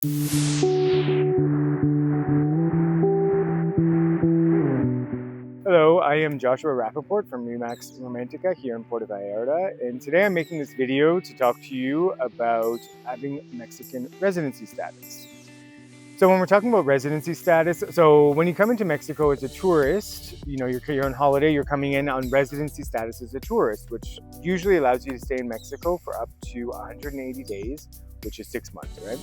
Hello, I am Joshua Rappaport from REMAX Romantica here in Puerto Vallarta, and today I'm making this video to talk to you about having Mexican residency status. So when we're talking about residency status, so when you come into Mexico as a tourist, you're on holiday, you're coming in on residency status as a tourist, which usually allows you to stay in Mexico for up to 180 days, which is 6 months, right?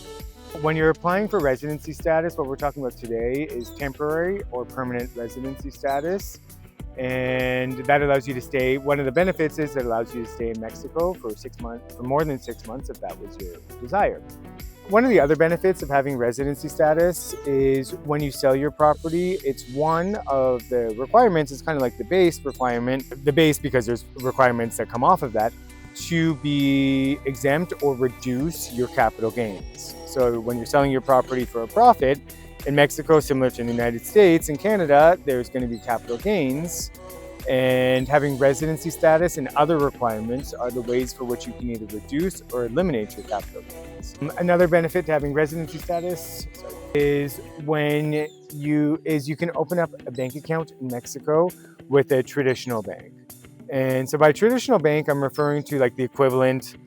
When you're applying for residency status, what we're talking about today is temporary or permanent residency status. And that allows you to stay, one of the benefits is it allows you to stay in Mexico for 6 months, for more than 6 months if that was your desire. One of the other benefits of having residency status is when you sell your property, it's one of the requirements, it's kind of like the base requirement, the base because there's requirements that come off of that, to be exempt or reduce your capital gains. So when you're selling your property for a profit, in Mexico, similar to the United States and Canada, there's going to be capital gains, and having residency status and other requirements are the ways for which you can either reduce or eliminate your capital gains. Another benefit to having residency status is you can open up a bank account in Mexico with a traditional bank. And so by traditional bank, I'm referring to like the equivalent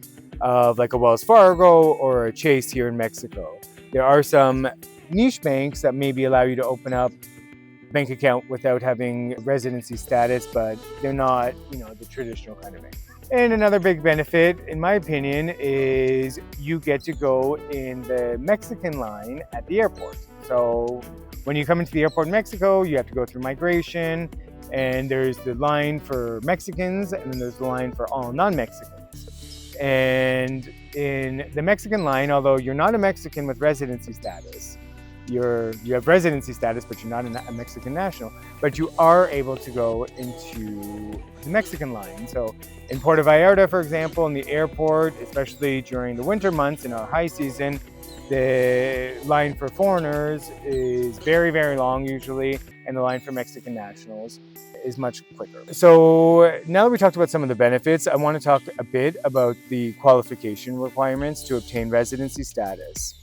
of like a Wells Fargo or a Chase here in Mexico. There are some niche banks that maybe allow you to open up a bank account without having residency status, but they're not, the traditional kind of bank. And another big benefit, in my opinion, is you get to go in the Mexican line at the airport. So when you come into the airport in Mexico, you have to go through Migration, and there's the line for Mexicans, and then there's the line for all non-Mexicans. And in the Mexican line, although you're not a Mexican with residency status, you have residency status, but you're not a Mexican national, but you are able to go into the Mexican line. So in Puerto Vallarta, for example, in the airport, especially during the winter months in our high season, the line for foreigners is very, very long usually, and the line for Mexican nationals is much quicker. So now that we talked about some of the benefits, I want to talk a bit about the qualification requirements to obtain residency status.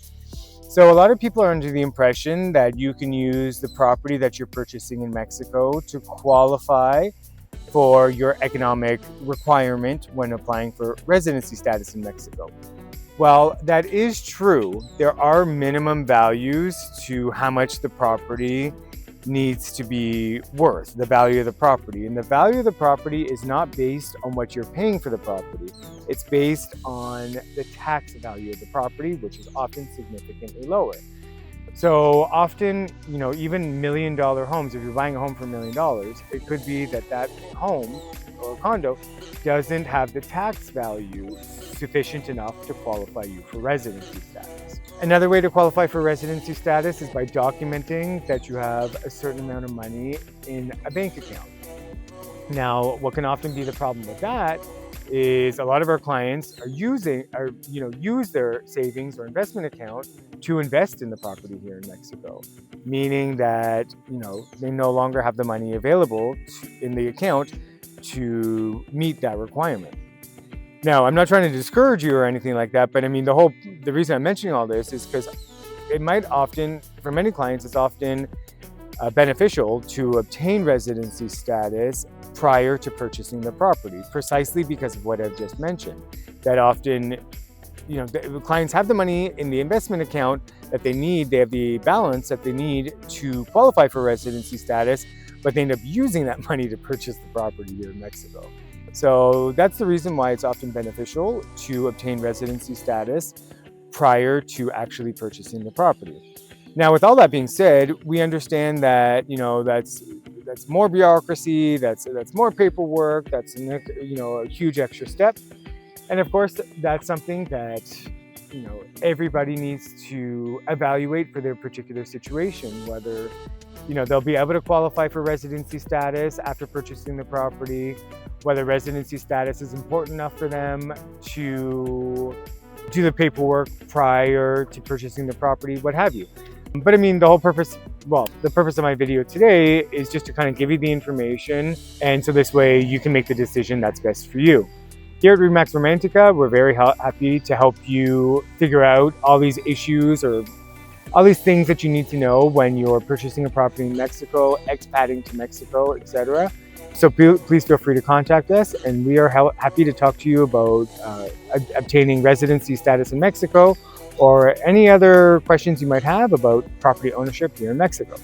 So a lot of people are under the impression that you can use the property that you're purchasing in Mexico to qualify for your economic requirement when applying for residency status in Mexico. Well, that is true. There are minimum values to how much the property needs to be worth, the value of the property. And the value of the property is not based on what you're paying for the property. It's based on the tax value of the property, which is often significantly lower. So often, even $1 million homes, if you're buying a home for $1 million, it could be that home or condo doesn't have the tax value sufficient enough to qualify you for residency status. Another way to qualify for residency status is by documenting that you have a certain amount of money in a bank account. Now, what can often be the problem with that is a lot of our clients use their savings or investment account to invest in the property here in Mexico, meaning that, they no longer have the money available in the account to meet that requirement. Now, I'm not trying to discourage you or anything like that, but I mean, the reason I'm mentioning all this is because it might often, for many clients, it's often beneficial to obtain residency status prior to purchasing the property, precisely because of what I've just mentioned. That often, the clients have the money in the investment account that they need, they have the balance that they need to qualify for residency status, but they end up using that money to purchase the property here in Mexico. So that's the reason why it's often beneficial to obtain residency status prior to actually purchasing the property. Now, with all that being said, we understand that, that's more bureaucracy, that's more paperwork, that's a huge extra step. And of course, that's something that, everybody needs to evaluate for their particular situation, whether, they'll be able to qualify for residency status after purchasing the property, whether residency status is important enough for them to do the paperwork prior to purchasing the property, what have you. But I mean, the purpose of my video today is just to kind of give you the information, and so this way you can make the decision that's best for you. Here at REMAX Romantica, we're very happy to help you figure out all these issues or all these things that you need to know when you're purchasing a property in Mexico, expating to Mexico, etc. So please feel free to contact us, and we are happy to talk to you about obtaining residency status in Mexico, or any other questions you might have about property ownership here in Mexico.